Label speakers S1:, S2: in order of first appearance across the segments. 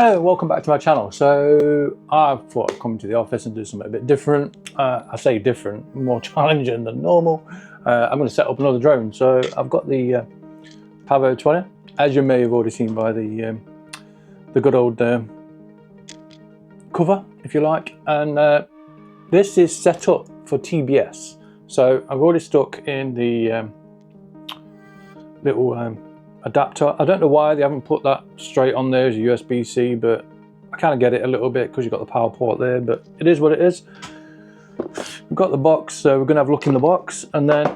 S1: Hello, welcome back to my channel. So I thought I'd come to the office and do something a bit different. I say different, more challenging than normal. I'm going to set up another drone. So I've got the Pavo 20, as you may have already seen by the good old cover, if you like. And this is set up for TBS. So I've already stuck in the little adapter. I don't know why they haven't put that straight on there as a USB-C, but I kind of get it a little bit because you've got the power port there, but it is what it is. We've got the box, so we're going to have a look in the box, and then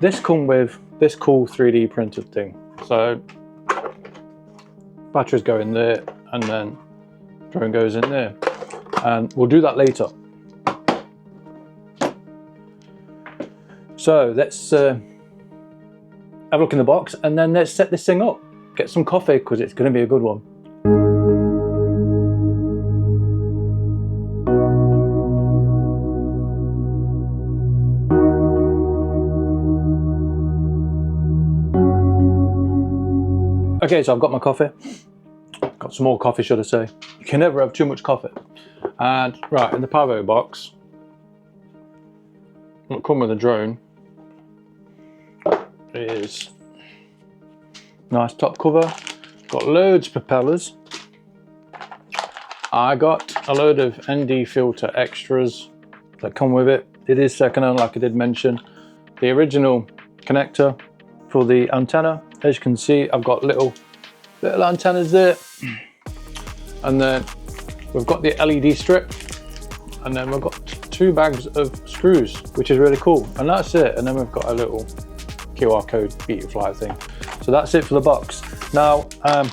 S1: this comes with this cool 3D printed thing. So batteries go in there, and then drone goes in there, and we'll do that later. So let's have a look in the box, and then let's set this thing up. Get some coffee, because it's going to be a good one. Okay, so I've got my coffee. Got some more coffee, should I say. You can never have too much coffee. And right, in the Pavo box, it'll come with a drone. Is nice top cover, got loads of propellers. I got a load of ND filter extras that come with it. It is second-hand, like I did mention. The original connector for the antenna, as you can see, I've got little antennas there, and then we've got the LED strip, and then we've got 2 bags of screws, which is really cool, and that's it. And then we've got a little QR code Betaflight thing. So that's it for the box. Now I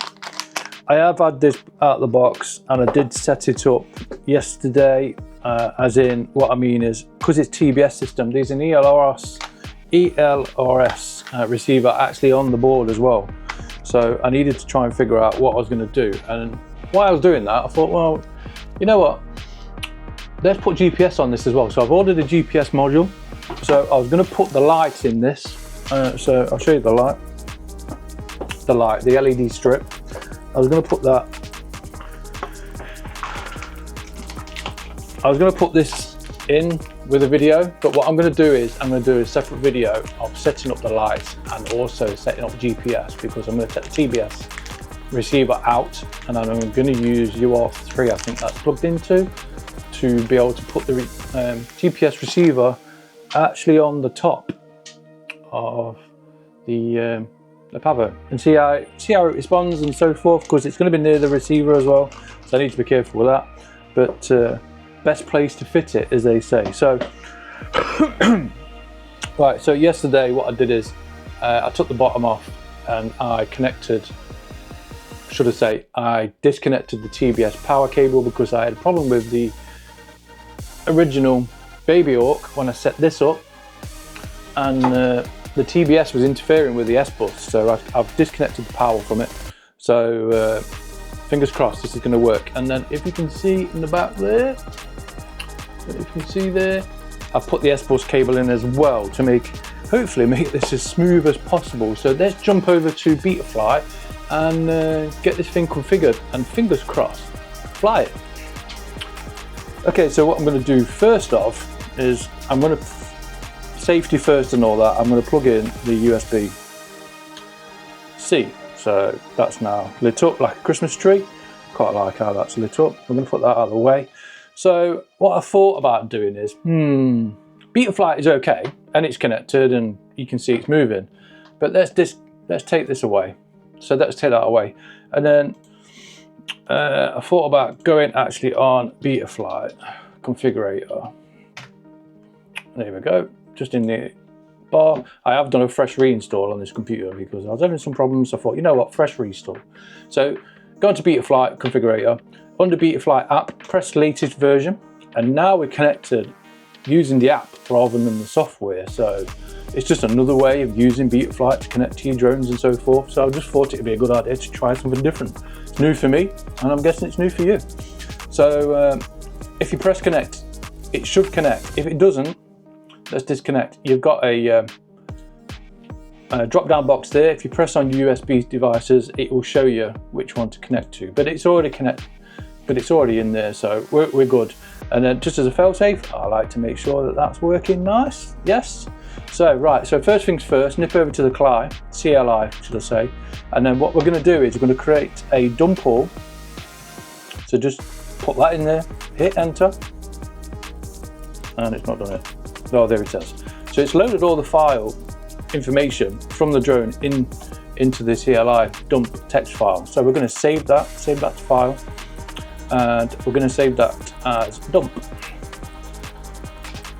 S1: have had this out of the box, and I did set it up yesterday, as in, what I mean is, because it's TBS system, there's an ELRS receiver actually on the board as well. So I needed to try and figure out what I was going to do, and while I was doing that, I thought, well, you know what, let's put GPS on this as well. So I've ordered a GPS module. So I was going to put the lights in this. So I'll show you the LED strip. I was going to put that. I was going to put this in with a video, but what I'm going to do is I'm going to do a separate video of setting up the lights and also setting up GPS, because I'm going to take the TBS receiver out, and then I'm going to use UR3, I think that's plugged into, to be able to put the GPS receiver actually on the top of the Pavo and see how it responds and so forth, because it's going to be near the receiver as well, so I need to be careful with that. But best place to fit it, as they say. So right, so yesterday what I did is I took the bottom off, and I disconnected the TBS power cable, because I had a problem with the original Baby Hawk when I set this up, and the TBS was interfering with the SBUS, so I've disconnected the power from it. So fingers crossed this is going to work. And then if you can see in the back there, I've put the SBUS cable in as well to hopefully make this as smooth as possible. So let's jump over to Betaflight and get this thing configured, and fingers crossed, fly it. Okay, so what I'm going to do first off is I'm going to, safety first and all that, I'm going to plug in the USB-C. So that's now lit up like a Christmas tree. Quite like how that's lit up. I'm going to put that out of the way. So what I thought about doing is, Betaflight is okay, and it's connected, and you can see it's moving. But let's take this away. So let's take that away. And then I thought about going actually on Betaflight configurator. There we go. Just in the bar. I have done a fresh reinstall on this computer because I was having some problems. I thought, you know what, fresh reinstall. So go into Betaflight configurator, under Betaflight app, press latest version, and now we're connected using the app rather than the software. So it's just another way of using Betaflight to connect to your drones and so forth. So I just thought it'd be a good idea to try something different. It's new for me, and I'm guessing it's new for you. So if you press connect, it should connect. If it doesn't, let's disconnect. You've got a drop down box there. If you press on USB devices, it will show you which one to connect to, but it's already in there, so we're good. And then just as a fail-safe, I like to make sure that that's working nice. Yes. So right, so first things first, nip over to the CLI should I say, and then what we're going to do is we're going to create a dump all. So just put that in there, hit enter, and it's not done it. Oh, there it is. So it's loaded all the file information from the drone into the CLI dump text file. So we're going to save that to file, and we're going to save that as dump.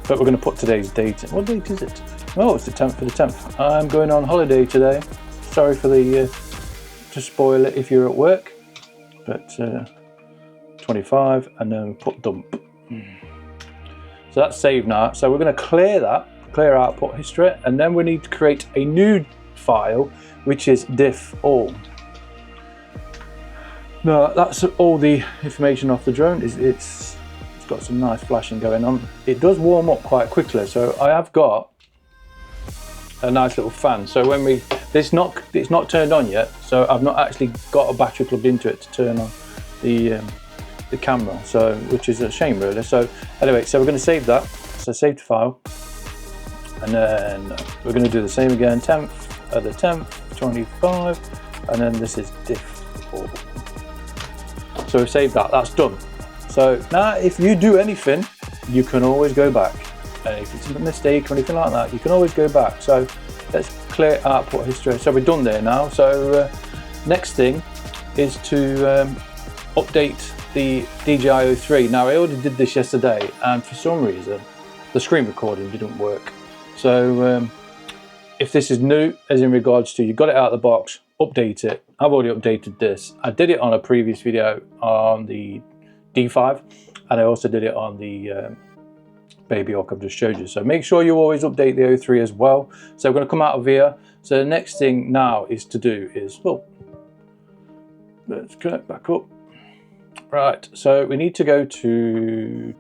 S1: But we're going to put today's date in. What date is it? Oh, it's the 10th for the 10th. I'm going on holiday today. Sorry for the to spoil it if you're at work. But 25, and then put dump. So that's saved now. So we're going to clear our output history, and then we need to create a new file, which is diff all. Now that's all the information off the drone. It's got some nice flashing going on. It does warm up quite quickly, so I have got a nice little fan. So when it's not turned on yet, so I've not actually got a battery plugged into it to turn on the camera, so which is a shame really. So anyway, so we're going to save that. So save to file, and then we're going to do the same again. 10th at the 10th, 25, and then this is diff all. So we've saved that. That's done. So now if you do anything, you can always go back. And if it's a mistake or anything like that, you can always go back. So let's clear output history. So we're done there now. So next thing is to update the DJI AIR. Now I already did this yesterday, and for some reason the screen recording didn't work. So if this is new, as in regards to you got it out of the box, update it. I've already updated this. I did it on a previous video on the D5, and I also did it on the Baby Hawk I've just showed you. So make sure you always update the AIR as well. So we're going to come out of here. So the next thing now is to do is, let's connect back up. Right, so we need to go to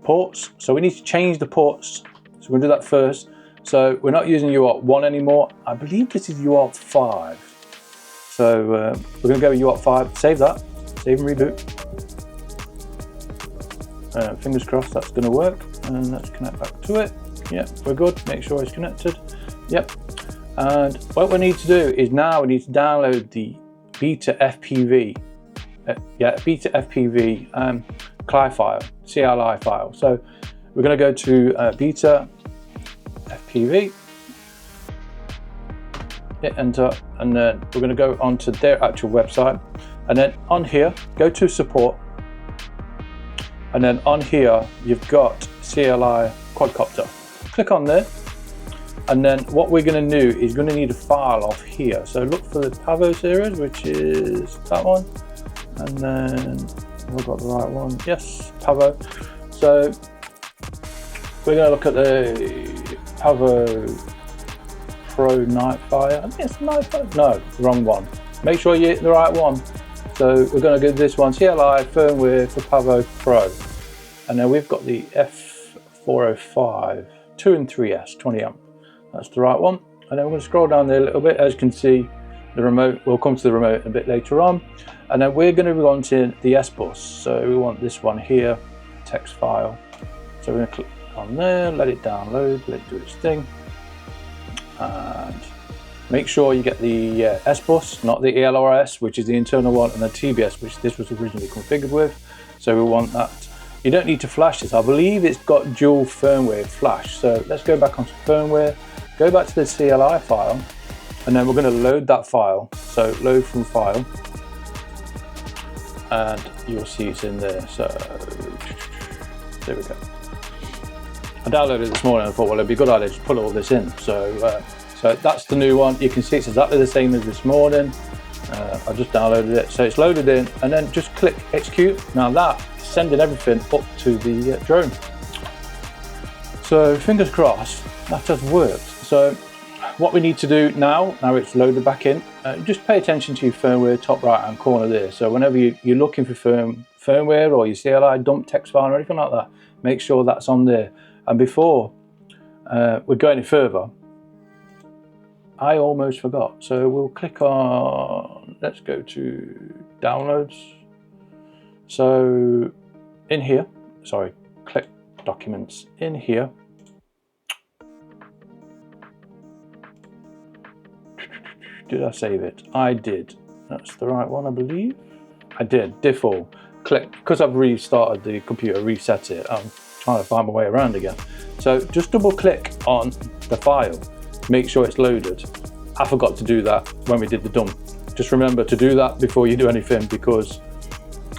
S1: ports. So we need to change the ports. So we're going to do that first. So we're not using UART 1 anymore. I believe this is UART 5. So we're going to go with UART 5. Save that. Save and reboot. Fingers crossed that's going to work. And let's connect back to it. Yep, we're good. Make sure it's connected. Yep. And what we need to do is now we need to download the BETAFPV. BETAFPV CLI file. So we're going to go to BETAFPV, hit enter, and then we're going to go onto their actual website, and then on here go to support, and then on here you've got CLI quadcopter. Click on there, and then what we're going to do is going to need a file off here. So look for the Pavo series, which is that one, and then have I got the right one? Yes, Pavo. So we're going to look at the Pavo Pro Nightfire. I think it's Nightfire. No, wrong one. Make sure you hit the right one. So we're going to get this one, CLI firmware for Pavo Pro, and then we've got the F405 2 and 3S 20 amp. That's the right one. And then we're going to scroll down there a little bit. As you can see, the remote, we'll come to the remote a bit later on. And then we're going to be on to the SBUS. So we want this one here, text file. So we're going to click on there, let it download, let it do its thing. And make sure you get the SBUS, not the ELRS, which is the internal one, and the TBS, which this was originally configured with. So we want that. You don't need to flash this. I believe it's got dual firmware flash. So let's go back onto firmware, go back to the CLI file, and then we're going to load that file. So load from file, and you'll see it's in there. So there we go. I downloaded it this morning and I thought, well, it'd be a good idea to put all this in. So so that's the new one. You can see it's exactly the same as this morning. I just downloaded it, so it's loaded in, and then just click execute. Now that is sending everything up to the drone. So fingers crossed that has worked. So what we need to do now it's loaded back in, just pay attention to your firmware top right hand corner there. So whenever you're looking for firmware or your CLI dump text file or anything like that, make sure that's on there. And before we go any further, I almost forgot. So we'll click on, let's go to downloads. So in here, sorry, click documents in here. Did I save it? I did. That's the right one, I believe. I did. Default. Click, because I've restarted the computer, reset it. I'm trying to find my way around again. So just double click on the file, make sure it's loaded. I forgot to do that when we did the dump. Just remember to do that before you do anything, because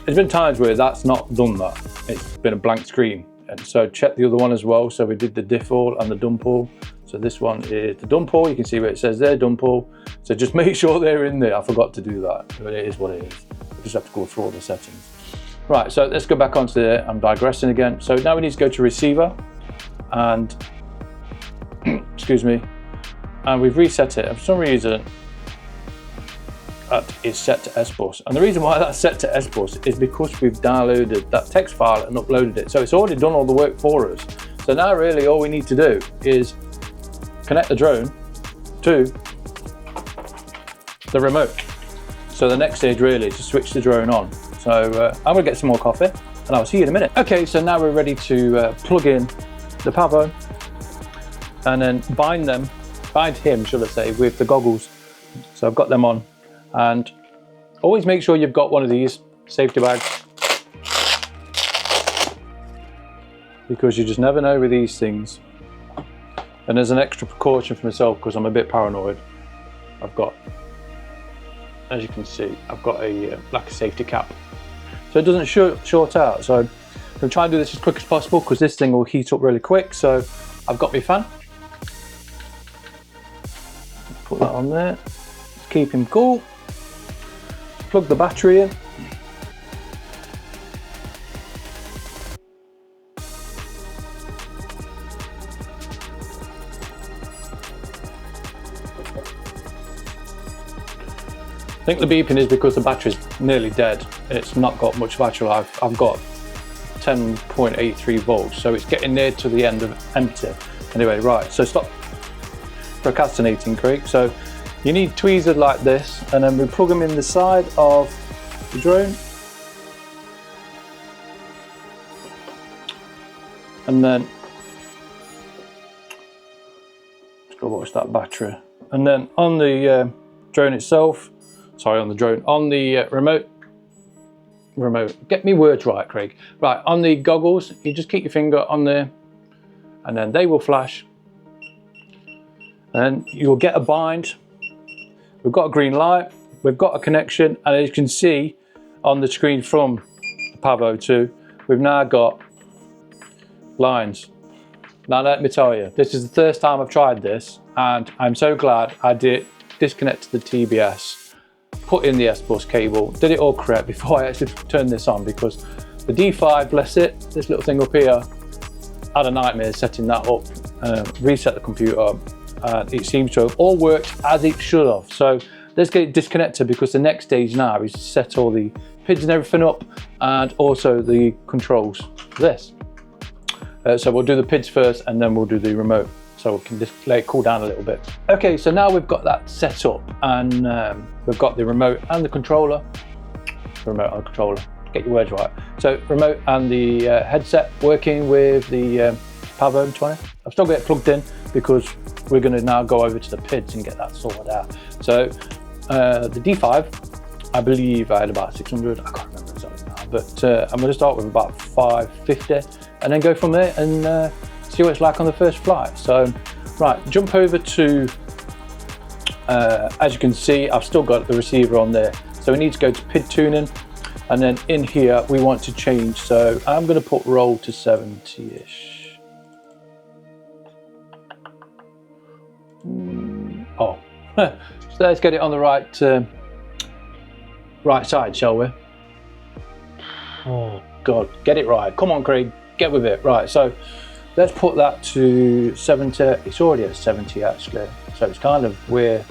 S1: there's been times where that's not done that. It's been a blank screen. And so check the other one as well. So we did the default and the dump all. So this one is the dump all. You can see where it says there, dump all. So just make sure they're in there. I forgot to do that, but it is what it is. We just have to go through all the settings. Right, so let's go back onto there. I'm digressing again. So now we need to go to receiver and, excuse me, and we've reset it. And for some reason, that is set to SBUS. And the reason why that's set to SBUS is because we've downloaded that text file and uploaded it. So it's already done all the work for us. So now really all we need to do is connect the drone to the remote. So the next stage really is to switch the drone on. So I'm gonna get some more coffee and I'll see you in a minute. Okay, so now we're ready to plug in the Pavo and then bind him, should I say, with the goggles. So I've got them on, and always make sure you've got one of these safety bags, because you just never know with these things. And as an extra precaution for myself, because I'm a bit paranoid, I've got, as you can see, I've got a like a safety cap, so it doesn't short out. So I'm going to try and do this as quick as possible, because this thing will heat up really quick. So I've got my fan, put that on there, keep him cool, plug the battery in, I think the beeping is because the battery's nearly dead. It's not got much battery life. I've got 10.83 volts, so it's getting near to the end of empty. Anyway, right, so stop procrastinating, Craig. So you need tweezers like this, and then we plug them in the side of the drone. And then, let's go watch that battery. And then on the drone itself, sorry, on the drone, on the remote, get me words right, Craig. Right, on the goggles, you just keep your finger on there, and then they will flash, and you'll get a bind. We've got a green light, we've got a connection, and as you can see on the screen from the Pavo 2, we've now got lines. Now let me tell you, this is the first time I've tried this, and I'm so glad I did disconnect the TBS, put in the SBUS cable, did it all correct before I actually turned this on, because the D5, bless it, this little thing up here, I had a nightmare setting that up, reset the computer, and it seems to have all worked as it should have. So let's get it disconnected, because the next stage now is to set all the PIDS and everything up, and also the controls for this. So we'll do the PIDS first, and then we'll do the remote, so we can just let it cool down a little bit. Okay, so now we've got that set up, and we've got the remote and the controller. Remote and the controller, get your words right. So remote and the headset working with the Pavo 20. I've still got it plugged in, because we're going to now go over to the PIDS and get that sorted out. So the D5, I believe I had about 600, I can't remember exactly now, but I'm going to start with about 550 and then go from there and see what it's like on the first flight. So right, jump over to, as you can see, I've still got the receiver on there. So we need to go to PID tuning, and then in here we want to change. So I'm going to put roll to 70-ish. Oh, so let's get it on the right side, shall we? Oh God, get it right. Come on, Craig, get with it. Right, so let's put that to 70. It's already at 70 actually. So it's kind of where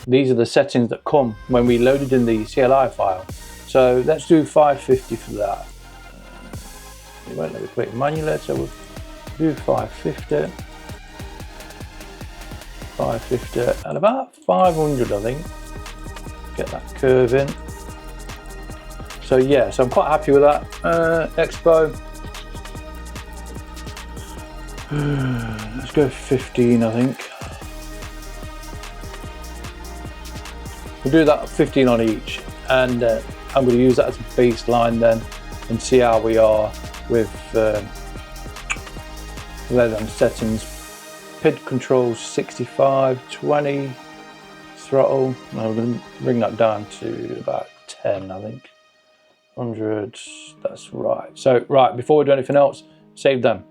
S1: these are the settings that come when we loaded in the CLI file. So let's do 550 for that. It won't let me put it manually, so we'll Do 550. 550 and about 500, I think. Get that curve in. So yeah, so I'm quite happy with that. Expo. Let's go 15, I think. We'll do that 15 on each, and I'm going to use that as a baseline then, and see how we are with them settings. PID controls 65, 20, throttle. No, we're going to bring that down to about 10, I think. 100, that's right. So, right, before we do anything else, save them.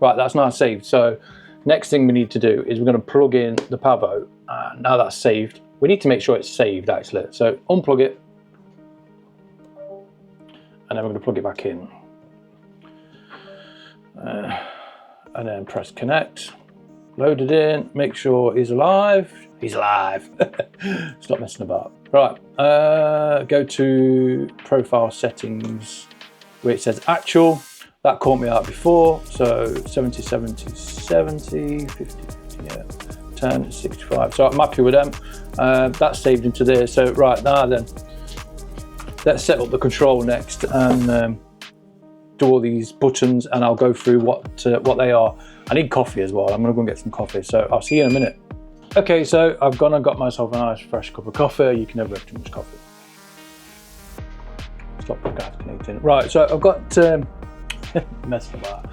S1: Right, that's now saved. So, next thing we need to do is we're going to plug in the Pavo. Now that's saved, we need to make sure it's saved actually. So, unplug it, and then we're going to plug it back in. And then press connect. Load it in, make sure he's alive. He's alive. Stop messing about. Right, go to profile settings where it says actual. That caught me out before. So 70, 70, 70, 50, 50, yeah, 10, 65. So I'm happy with them. That's saved into there. So right now then, let's set up the control next and do all these buttons, and I'll go through what they are. I need coffee as well. I'm gonna go and get some coffee. So I'll see you in a minute. Okay, so I've gone and got myself a nice fresh cup of coffee. You can never have too much coffee. Stop procrastinating. Right, so I've got messing about.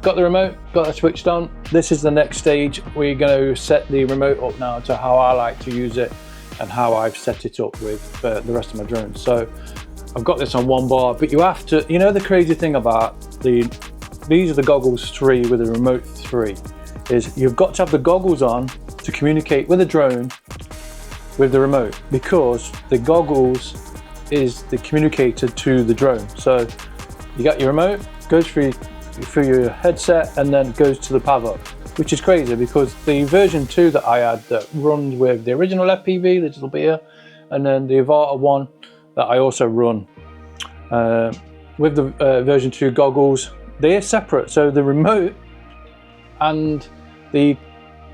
S1: Got the remote, got that switched on. This is the next stage. We're going to set the remote up now to how I like to use it and how I've set it up with the rest of my drones. So I've got this on one bar, but you have to, you know, the crazy thing about these are the goggles 3 with the remote 3, is you've got to have the goggles on to communicate with the drone with the remote, because the goggles is the communicator to the drone. So you got your remote, goes through your headset, and then goes to the Pavo, which is crazy because the version 2 that I had that runs with the original FPV, the digital beer, and then the avata one that I also run with the version 2 goggles, they're separate. So the remote and the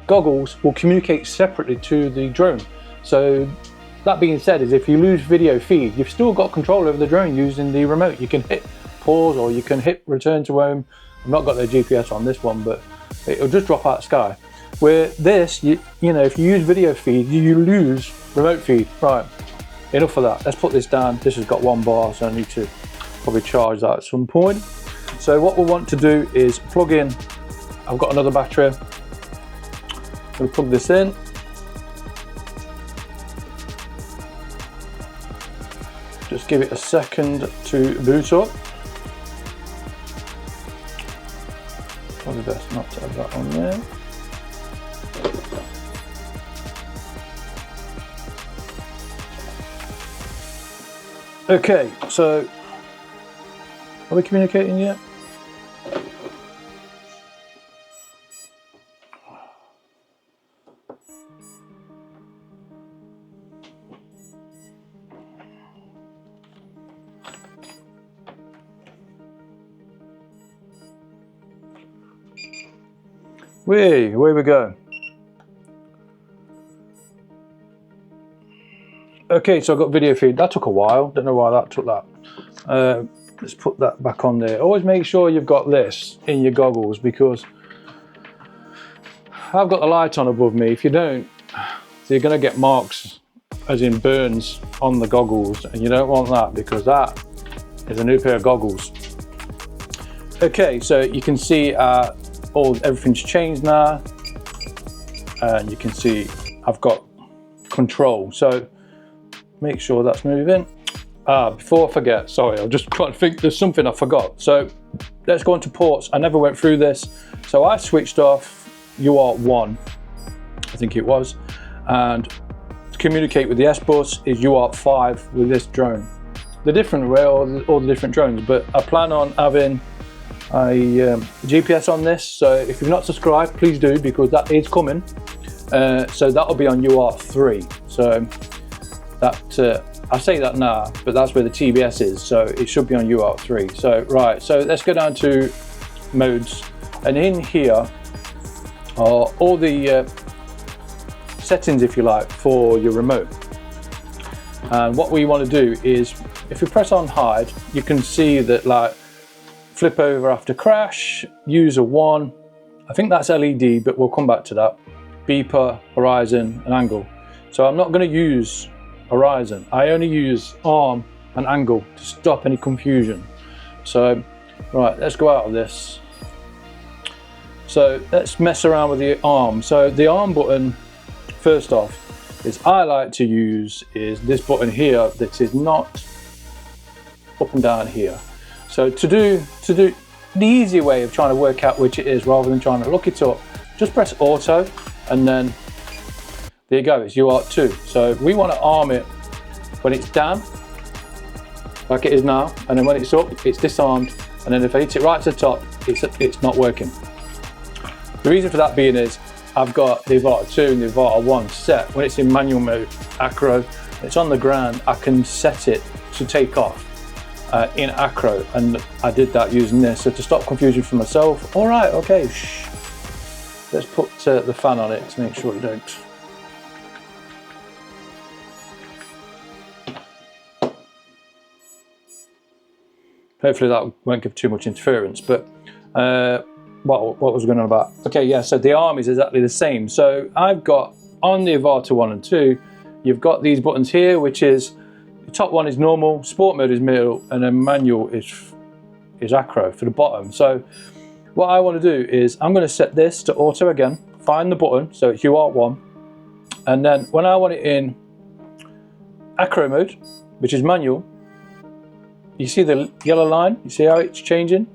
S1: goggles will communicate separately to the drone. So that being said, is if you lose video feed, you've still got control over the drone using the remote. You can hit pause or you can hit return to home. I've not got the GPS on this one, but it'll just drop out of the sky. Where this, you know, if you use video feed, you lose remote feed. Right, enough of that. Let's put this down. This has got 1 bar, so I need to probably charge that at some point. So what we want to do is plug in. I've got another battery. I'm going to plug this in. Just give it a second to boot up. Probably best not to have that on there. Okay, so are we communicating yet? Away we go. Okay, so I've got video feed. That took a while. Don't know why that took that. Let's put that back on there. Always make sure you've got this in your goggles, because I've got the light on above me. If you don't, so you're going to get marks, as in burns, on the goggles, and you don't want that, because that is a new pair of goggles. Okay, so you can see everything's changed now, and you can see I've got control. So make sure that's moving. Before I forget, sorry, I'm just trying to think, there's something I forgot. So let's go into ports. I never went through this. So I switched off UART1, I think it was, and to communicate with the SBUS is UART5 with this drone. The different way, all the different drones, but I plan on having a GPS on this. So if you've not subscribed, please do, because that is coming. So that'll be on UART3. So that I say that now, but that's where the TBS is, so it should be on UART3. So right, so let's go down to modes. And in here are all the settings, if you like, for your remote. And what we want to do is, if you press on hide, you can see that like flip over after crash, user 1, I think that's LED, but we'll come back to that, beeper, horizon and angle. So I'm not going to use horizon, I only use arm and angle to stop any confusion. So right, let's go out of this. So let's mess around with the arm. So the arm button, first off, is I like to use is this button here that is not up and down here. So to do the easy way of trying to work out which it is rather than trying to look it up, just press auto and then there you go, it's UART2. So we want to arm it when it's down, like it is now, and then when it's up, it's disarmed, and then if I hit it right to the top, it's not working. The reason for that being is I've got the avata 2 and the avata 1 set. When it's in manual mode, acro, it's on the ground, I can set it to take off in acro, and I did that using this. So to stop confusion for myself, all right, okay, shh. Let's put the fan on it to make sure it don't. Hopefully that won't give too much interference, but what was going on about? Okay, yeah, so the arm is exactly the same. So I've got on the avata 1 and 2, you've got these buttons here, which is the top one is normal, sport mode is middle, and then manual is acro for the bottom. So what I want to do is I'm going to set this to auto again, find the button, so it's UART1, and then when I want it in acro mode, which is manual, you see the yellow line? You see how it's changing?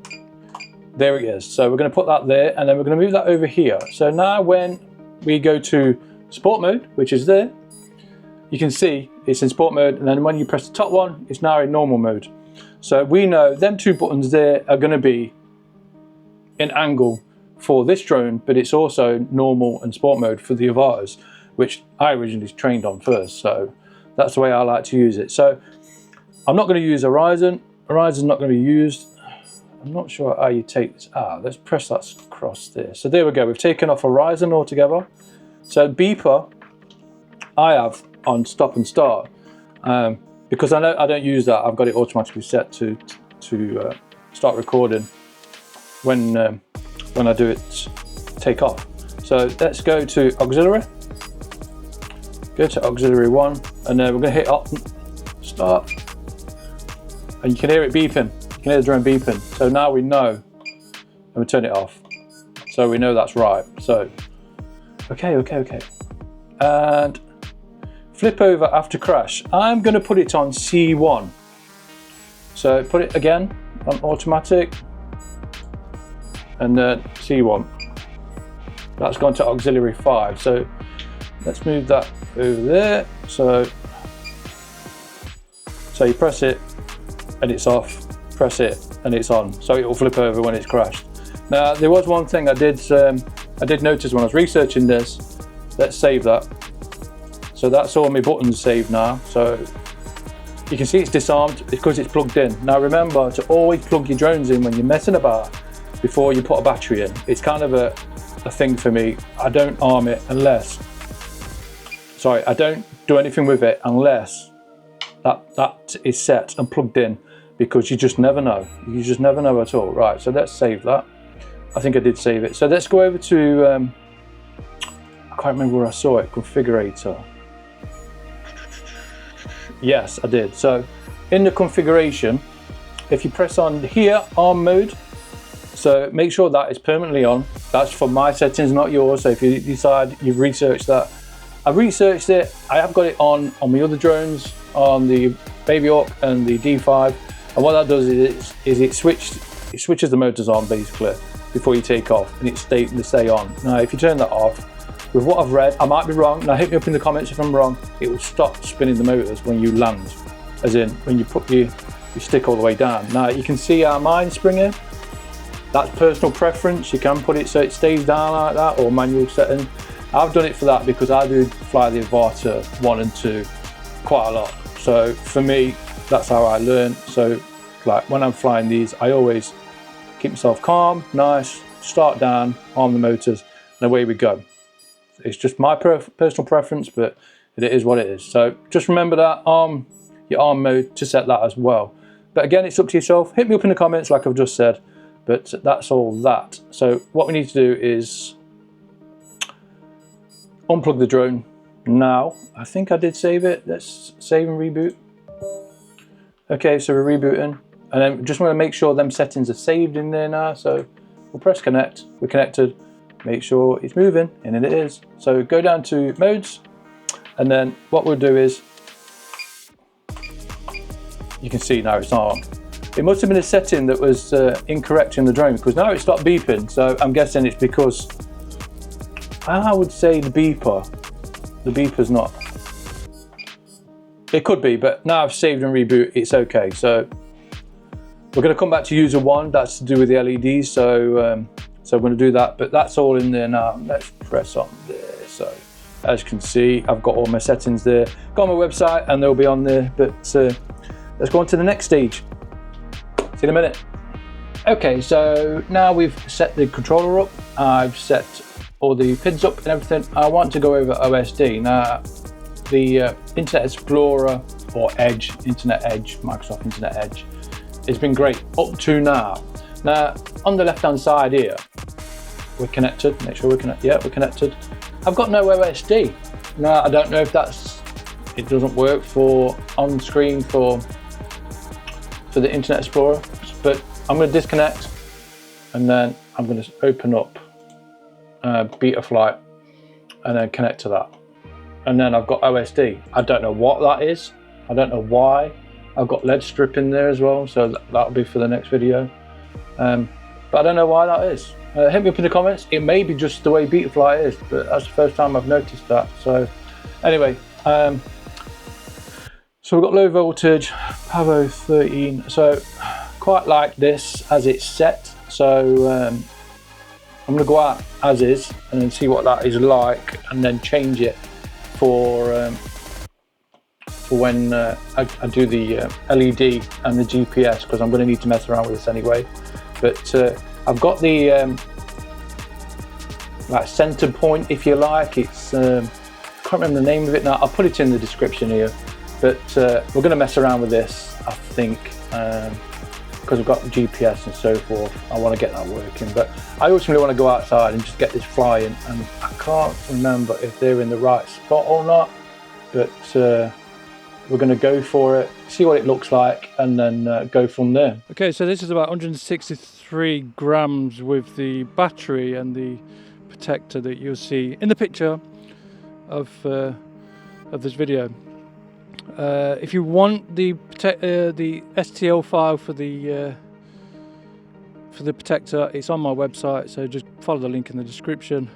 S1: There it is. So we're going to put that there, and then we're going to move that over here. So now when we go to sport mode, which is there, you can see it's in sport mode, and then when you press the top one, it's now in normal mode. So we know them two buttons there are going to be in angle for this drone, but it's also normal and sport mode for the avatas, which I originally trained on first. So that's the way I like to use it. So I'm not going to use horizon. Horizon's not going to be used. I'm not sure how you take this out. Let's press that across there. So there we go. We've taken off horizon altogether. So beeper, I have on stop and start because I know I don't use that. I've got it automatically set to start recording when I do it take off. So let's go to auxiliary. Go to auxiliary 1, and then we're going to hit start, and you can hear it beeping. You can hear the drone beeping. So now we know, and we turn it off. So we know that's right. So, okay. And flip over after crash. I'm going to put it on C1. So put it again on automatic, and then C1. That's gone to auxiliary 5. So let's move that over there. So you press it and it's off, press it and it's on. So it will flip over when it's crashed. Now there was one thing I did notice when I was researching this. Let's save that. So that's all my buttons saved now. So you can see it's disarmed because it's plugged in. Now remember to always plug your drones in when you're messing about before you put a battery in. It's kind of a thing for me. I don't arm it unless, I don't do anything with it unless that is set and plugged in, because you just never know. You just never know at all. Right, so let's save that. I think I did save it. So let's go over to, I can't remember where I saw it, configurator. Yes, I did. So in the configuration, if you press on here, arm mode, so make sure that is permanently on. That's for my settings, not yours. So if you decide you've researched that, I've researched it. I have got it on my other drones, on the Baby Hawk and the D5. And what that does is it switches the motors on basically before you take off, and it stay on. Now, if you turn that off, with what I've read, I might be wrong. Now hit me up in the comments if I'm wrong. It will stop spinning the motors when you land, as in when you put your stick all the way down. Now you can see our mine springing. That's personal preference. You can put it so it stays down like that, or manual setting. I've done it for that because I do fly the avata 1 and 2 quite a lot. So for me, that's how I learn. So like when I'm flying these, I always keep myself calm, nice, start down, arm the motors, and away we go. It's just my personal preference, but it is what it is. So just remember that your arm mode to set that as well. But again, it's up to yourself. Hit me up in the comments like I've just said, but that's all that. So what we need to do is unplug the drone now. I think I did save it. Let's save and reboot. Okay, so we're rebooting, and then just want to make sure them settings are saved in there now. So we'll press connect, we're connected, make sure it's moving, and it is. So go down to modes, and then what we'll do is, you can see now it's not on. It must have been a setting that was incorrect in the drone, because now it stopped beeping. So I'm guessing it's because, I would say the beeper's not. It could be, but now I've saved and reboot, it's okay. So we're going to come back to user 1, that's to do with the LEDs. So so I'm going to do that, but that's all in there now. Let's press on there. So as you can see, I've got all my settings there. Go on my website and they'll be on there, but let's go on to the next stage. See you in a minute. Okay, so now we've set the controller up. I've set all the PIDS up and everything. I want to go over OSD. Now, the Internet Explorer or Edge, Internet Edge, Microsoft Internet Edge, it's been great up to now. Now, on the left-hand side here, we're connected. Make sure we're connected. Yeah, we're connected. I've got no OSD. Now, I don't know if it doesn't work for on screen for the Internet Explorer, but I'm going to disconnect, and then I'm going to open up Betaflight, and then connect to that. And then I've got OSD. I don't know what that is. I don't know why. I've got LED strip in there as well, so that'll be for the next video. But I don't know why that is. Hit me up in the comments. It may be just the way Betaflight is, but that's the first time I've noticed that. So anyway, so we've got low voltage, Pavo 13. So quite like this as it's set. So I'm going to go out as is and then see what that is like, and then change it for when I do the LED and the GPS, because I'm going to need to mess around with this anyway. But I've got the like center point, if you like. It's I can't remember the name of it now. I'll put it in the description here. But we're going to mess around with this, I think, because we've got the GPS and so forth. I want to get that working, but I ultimately want to go outside and just get this flying, and I can't remember if they're in the right spot or not, but we're going to go for it, see what it looks like, and then go from there. Okay, so this is about 163 grams with the battery and the protector that you'll see in the picture of this video. If you want the STL file for the protector, it's on my website, so just follow the link in the description.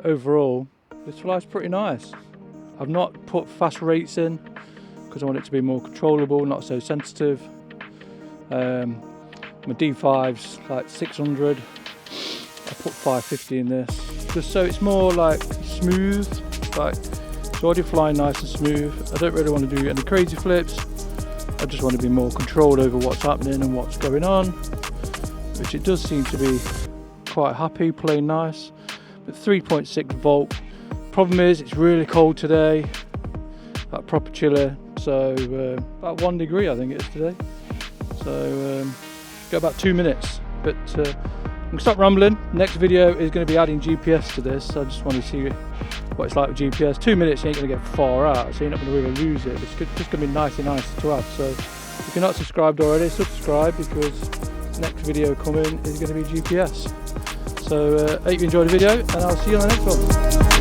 S1: Overall, this flies pretty nice. I've not put fast rates in because I want it to be more controllable, not so sensitive. My D5's like 600. I put 550 in this, just so it's more like smooth, like it's already flying nice and smooth. I don't really want to do any crazy flips. I just want to be more controlled over what's happening and what's going on, which it does seem to be quite happy, playing nice. But 3.6 volt. Problem is, it's really cold today, like proper chilly. So about 1 degree, I think it is today. So got about 2 minutes. But I'm gonna stop rambling. Next video is going to be adding GPS to this. I just want to see what it's like with GPS. 2 minutes, you ain't going to get far out, so you're not going to really lose it. It's just going to be nice and nice to add. So if you're not subscribed already, subscribe, because next video coming is going to be GPS. So I hope you enjoyed the video, and I'll see you on the next one.